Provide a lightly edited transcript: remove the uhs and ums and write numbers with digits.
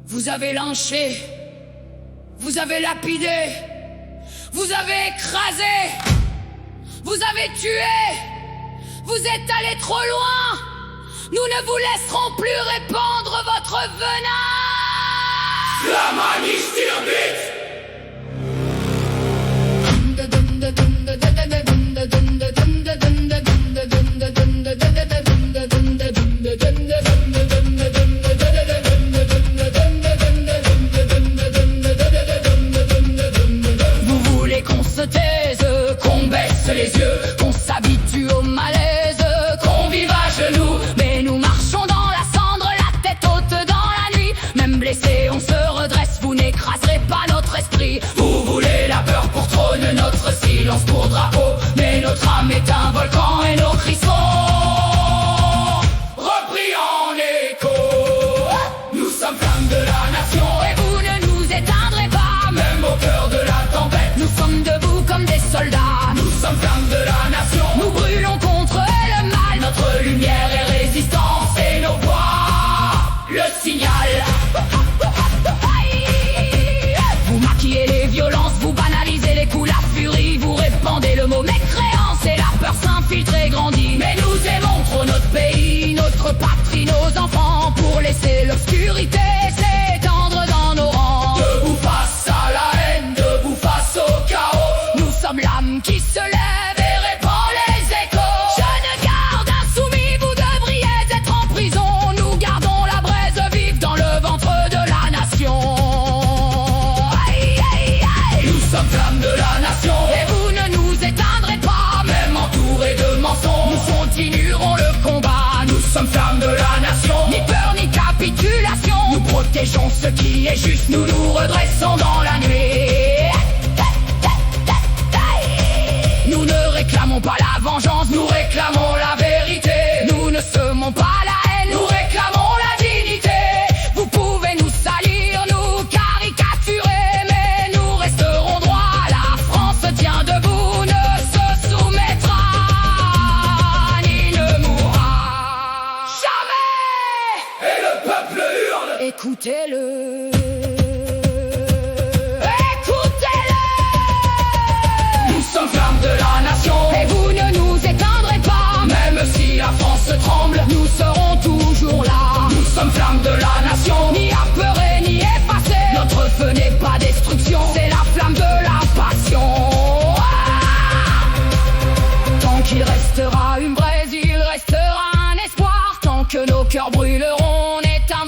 Vous avez lynché, vous avez lapidé, vous avez écrasé, vous avez tué, vous êtes allés trop loin. Nous ne vous laisserons plus répandre votre venin. La Manif Stirbt! Vous voulez qu'on se taise, qu'on baisse les yeux, qu'on s'habitue au malaise, qu'on vive à genoux. Mais nous marchons dans la cendre, la tête haute dans la nuit. Même blessés, on se redresse, vous n'écraserez pas notre esprit. Vous voulez la peur pour trône, notre silence pour drapeau. Mais notre âme est un volcan et nos cris sont repris en écho. Nous sommes flammes de la nation Et vous ne nous éteindrez pas, même au cœur de la tempête. nous sommes debout comme des soldats. Nous sommes flammes de la nation. Nous brûlons contre le mal. Notre lumière est résistance et nos voix le signal. Vous maquillez les violences, vous banalisez les coups, la furie. Vous répandez le mot mécréance et la peur s'infiltre et grandit. Mais nous aimons trop notre pays, Notre patrie, nos enfants, pour laisser l'obscurité s'étendre dans nos rangs. debout face à la haine, debout face au chaos. Nous sommes l'âme qui se lève et répand les échos. Jeunes gardes insoumis, vous devriez être en prison. Nous gardons la braise vive dans le ventre de la nation. Aïe, aïe, aïe. Nous sommes flammes de la nation. Et vous ne nous éteindrez pas, Même entourés de mensonges, nous continuerons le combat. nous sommes flammes de la nation. Ni peur ni capitulation, Nous protégeons ce qui est juste, nous nous redressons dans la nuit. nous ne réclamons pas la vengeance, Nous réclamons la vérité. nous ne semons pas la haine, Nous réclamons la dignité. vous pouvez nous salir, nous caricaturer, mais nous resterons droits. La France tient debout, ne se soumettra ni ne mourra jamais. Et le peuple hurle. Écoutez-le. Nous sommes flammes de la nation. Et vous ne nous éteindrez pas, Même si la France tremble, nous serons toujours là. nous sommes flammes de la nation. Ni apeurés ni effacés, Notre feu n'est pas destruction. c'est la flamme de la passion. Tant qu'il restera une braise, il restera un espoir. Tant que nos cœurs brûleront, on est un